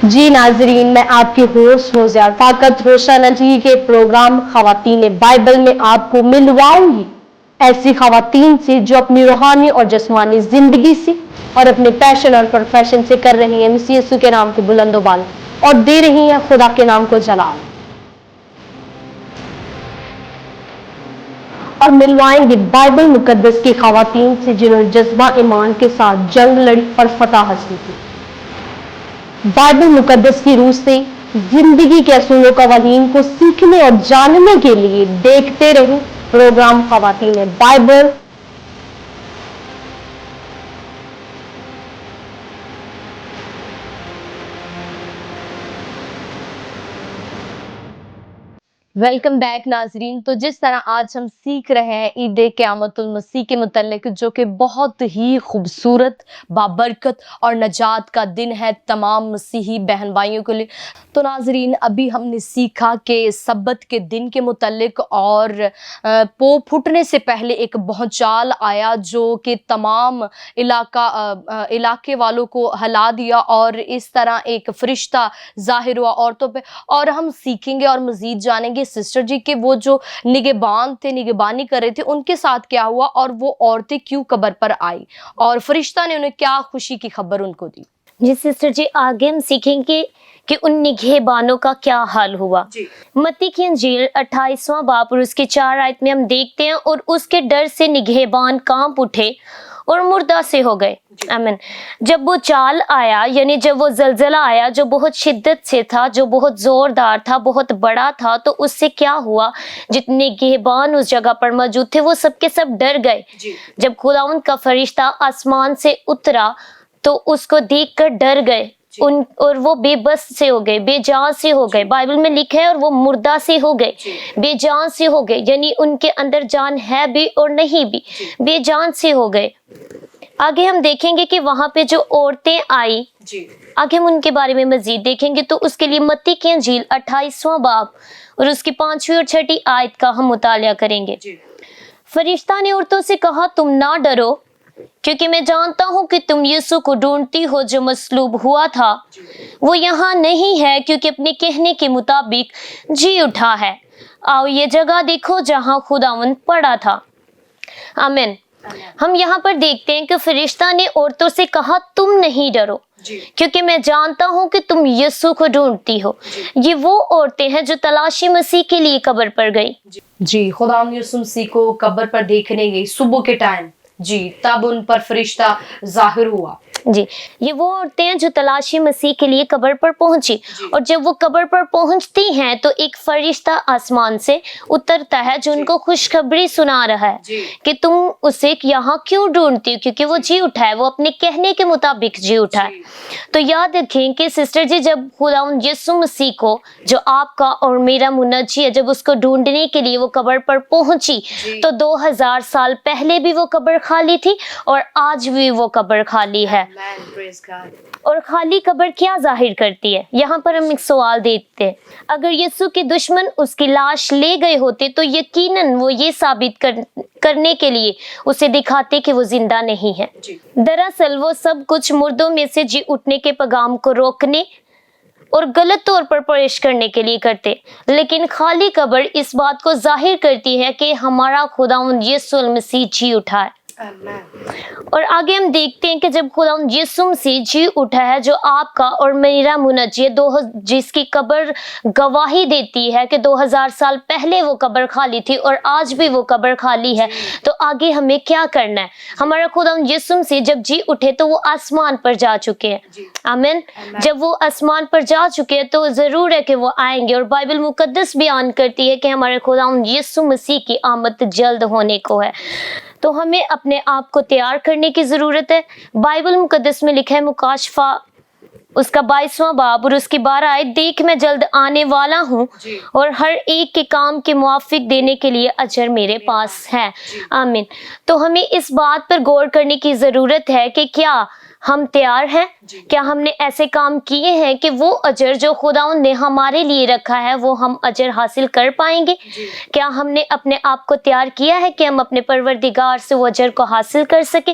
जी नाजरीन, मैं आपकी होस्ट मोज़ियार फाकत रोशन जी के प्रोग्राम ख़वातीन बाइबल में आपको मिलवाऊंगी ऐसी ख़वातीन से जो अपनी रूहानी और जिस्मानी ज़िंदगी से और अपने पैशन और प्रोफेशन से कर रही हैं मसीह यीशु के नाम के बुलंदोबाल और दे रही हैं खुदा के नाम को जलाल, और मिलवाएंगे बाइबल मुकद्दस की ख़वातीन से जिन्होंने जज्बा ईमान के साथ जंग लड़ी और फतह हासिल की। बाइबल मुकद्दस की रूह से जिंदगी के असूल कवानीन को सीखने और जानने के लिए देखते रहें प्रोग्राम ख़वातीन बाइबल। वेलकम बैक नाजरीन। तो जिस तरह आज हम सीख रहे हैं ईद क़यामतुल मसीह के मुतल्लिक, जो कि बहुत ही खूबसूरत, बाबरकत और नजात का दिन है तमाम मसीही बहन भाइयों के लिए। तो नाजरीन, अभी हमने सीखा कि सब्बत के दिन के मुतल्लिक और पो फुटने से पहले एक भूचाल आया जो कि तमाम इलाके वालों को हिला दिया और इस तरह एक फरिश्ता ज़ाहिर हुआ औरतों पे। और हम सीखेंगे और मज़ीद जानेंगे सिस्टर जी के वो जो निगहबान थे, निगहबानी कर रहे थे, उनके साथ क्या हुआ और वो औरतें क्यों कब्र पर आई और फरिश्ता ने उन्हें क्या खुशी की खबर उनको दी। जी सिस्टर जी, आगे हम सीखेंगे कि उन निगहबानों का क्या हाल हुआ। मत्ती की इंजील 28वां बाब और उसके 4 आयत में हम देखते हैं, और उसके डर से निगहबान कांप उठे और मुर्दा से हो गए। आमीन। जब वो चाल आया, यानी जब वो जलजला आया जो बहुत शिद्दत से था, जो बहुत जोरदार था, बहुत बड़ा था, तो उससे क्या हुआ, जितने निगहबान उस जगह पर मौजूद थे वो सब के सब डर गए। जब खुदावंद का फरिश्ता आसमान से उतरा तो उसको देखकर डर गए और वो बेबस से हो गए, बेजान से हो गए। बाइबल में लिखा है और वो मुर्दा से हो गए, बेजान से हो गए, यानी उनके अंदर जान है भी और नहीं भी, बेजान से हो गए। आगे हम देखेंगे कि वहां पे जो औरतें आई, आगे हम उनके बारे में मजीद देखेंगे। तो उसके लिए मत्ती की इंजील 28वां बाब और उसकी 5वीं और 6ठी आयत का हम मुतालिया करेंगे। फरिश्ता ने औरतों से कहा, तुम ना डरो, क्योंकि मैं जानता हूं कि तुम यीशु को ढूंढती हो जो मसलूब हुआ था। वो यहाँ नहीं है, क्योंकि अपने कहने के मुताबिक जी उठा है। आओ ये जगह देखो जहां खुदावंद पड़ा था। आमीन। हम यहाँ पर देखते हैं कि फरिश्ता ने औरतों से कहा, तुम नहीं डरो, क्योंकि मैं जानता हूं कि तुम यीशु को ढूंढती हो। ये वो औरतें हैं जो तलाशी मसीह के लिए कब्र पर गई। जी, खुदा यीशु मसीह को कब्र पर देखने गई सुबह के टाइम। जी, तब उन पर फरिश्ता जाहिर हुआ। जी, ये वो औरतें हैं जो तलाशी मसीह के लिए कब्र पर पहुंची, और जब वो कब्र पर पहुंचती हैं तो एक फरिश्ता आसमान से उतरता है जो उनको खुशखबरी सुना रहा है कि तुम उसे यहाँ क्यों ढूंढती हो, क्योंकि वो जी उठा है, वो अपने कहने के मुताबिक जी उठा है। तो याद रखें कि सिस्टर जी, जब खुदावंद यीशु मसीह को, जो आपका और मेरा मुनज्जी है, जब उसको ढूंढने के लिए वो कब्र पर पहुंची तो 2000 साल पहले भी वो कब्र खाली थी और आज भी वो कब्र खाली है। और खाली कब्र क्या जाहिर करती है? यहाँ पर हम एक सवाल देते हैं, अगर यीशु के दुश्मन उसकी लाश ले गए होते तो यकीनन वो ये साबित करने के लिए उसे दिखाते कि वो जिंदा नहीं है। दरअसल वो सब कुछ मुर्दों में से जी उठने के पैगाम को रोकने और गलत तौर पर पेश करने के लिए करते, लेकिन खाली कब्र इस बात को जाहिर करती है कि हमारा खुदावंद यीशु मसीह जी उठा है। और आगे हम देखते हैं कि जब खुदावंद यीशु मसीह जी उठा है, जो आपका और मेरा मुनज्जी है, जिसकी कब्र गवाही देती है कि 2000 साल पहले वो कब्र खाली थी और आज भी वो कब्र खाली है, तो आगे हमें क्या करना है? हमारा खुदावंद यीशु मसीह जब जी उठे तो वो आसमान पर जा चुके हैं। आमीन। जब वो आसमान पर जा चुके हैं तो जरूर है कि वो आएंगे, और बाइबल मुकद्दस बयान करती है कि हमारे खुदावंद यीशु मसीह की आमद जल्द होने को है। तो हमें अपने आप को तैयार करने की जरूरत है। बाइबल मुकद्दस में लिखा है मुकाशफा उसका 22वां बाब और उसकी 12 आयत, देख मैं जल्द आने वाला हूँ और हर एक के काम के मुआफिक देने के लिए अजर मेरे पास है। आमीन। तो हमें इस बात पर गौर करने की जरूरत है कि क्या ہم تیار ہیں؟ کیا ہم نے ایسے کام کیے ہیں کہ وہ اجر جو خداوند نے ہمارے لیے رکھا ہے وہ ہم اجر حاصل کر پائیں گے؟ کیا ہم نے اپنے آپ کو تیار کیا ہے کہ ہم اپنے پروردگار سے وہ اجر کو حاصل کر سکیں؟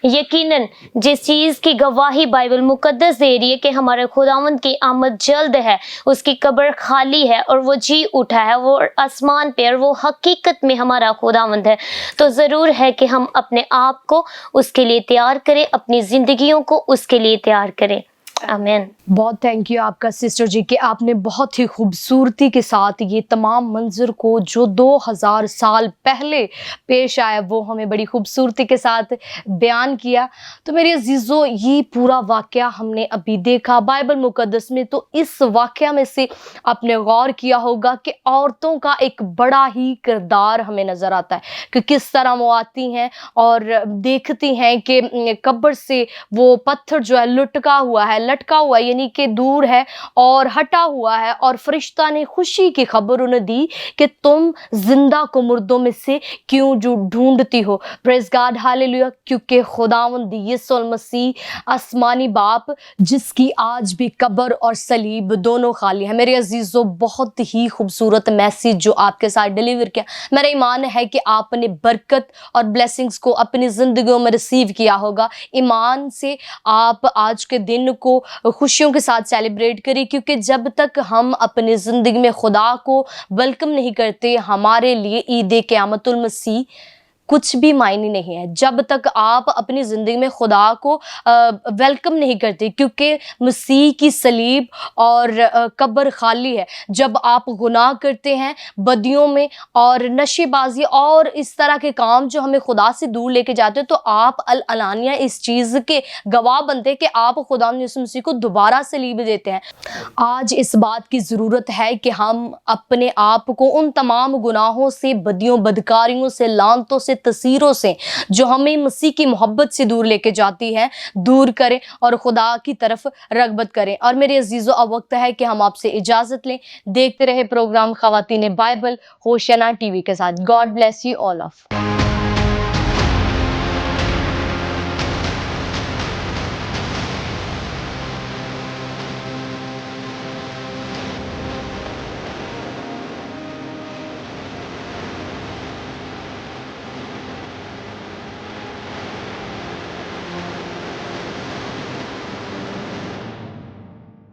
یقیناً جس چیز کی گواہی بائبل مقدس دے رہی ہے کہ ہمارے خداوند کی آمد جلد ہے، اس کی قبر خالی ہے اور وہ جی اٹھا ہے، وہ آسمان پہ اور وہ حقیقت میں ہمارا خداوند ہے، تو ضرور ہے کہ ہم اپنے آپ کو اس کے لیے تیار کریں، اپنی زندگیوں کو اس کے لیے تیار کریں۔ آمین۔ بہت تھینک یو آپ کا سسٹر جی کہ آپ نے بہت ہی خوبصورتی کے ساتھ یہ تمام منظر کو جو 2000 سال پہلے پیش آیا وہ ہمیں بڑی خوبصورتی کے ساتھ بیان کیا۔ تو میرے عزیزو، یہ پورا واقعہ ہم نے ابھی دیکھا بائبل مقدس میں، تو اس واقعہ میں سے آپ نے غور کیا ہوگا کہ عورتوں کا ایک بڑا ہی کردار ہمیں نظر آتا ہے کہ کس طرح وہ آتی ہیں اور دیکھتی ہیں کہ قبر سے وہ پتھر جو ہے لٹکا ہوا ہے یعنی کہ دور ہے اور ہٹا ہوا ہے، اور فرشتہ نے خوشی کی خبر انہیں دی کہ تم زندہ کو مردوں میں سے کیوں جو ڈھونڈتی ہو۔ پریز گاڈ، ہاللیلویہ، کیونکہ خداوند یسوع المسیح آسمانی باپ جس کی آج بھی قبر اور صلیب دونوں خالی ہیں۔ میرے عزیزو، بہت ہی خوبصورت میسیج جو آپ کے ساتھ ڈیلیور کیا، میرا ایمان ہے کہ آپ نے برکت اور بلیسنگز کو اپنی زندگیوں میں ریسیو کیا ہوگا۔ ایمان سے آپ آج کے دن کو خوشیوں کے ساتھ سیلیبریٹ کریں، کیونکہ جب تک ہم اپنی زندگی میں خدا کو ویلکم نہیں کرتے، ہمارے لیے عید قیامت المسیح کچھ بھی معنی نہیں ہے۔ جب تک آپ اپنی زندگی میں خدا کو ویلکم نہیں کرتے، کیونکہ مسیح کی صلیب اور قبر خالی ہے۔ جب آپ گناہ کرتے ہیں بدیوں میں اور نشے بازی اور اس طرح کے کام جو ہمیں خدا سے دور لے کے جاتے ہیں، تو آپ العلانیہ اس چیز کے گواہ بنتے کہ آپ خدا یسوع مسیح کو دوبارہ صلیب دیتے ہیں۔ آج اس بات کی ضرورت ہے کہ ہم اپنے آپ کو ان تمام گناہوں سے، بدیوں، بدکاریوں سے، لعنتوں سے، تاثیروں سے جو ہمیں مسیح کی محبت سے دور لے کے جاتی ہے، دور کریں اور خدا کی طرف رغبت کریں۔ اور میرے عزیزو، اب وقت ہے کہ ہم آپ سے اجازت لیں۔ دیکھتے رہے پروگرام خواتین بائبل ہوشیانہ ٹی وی کے ساتھ۔ God bless you all of.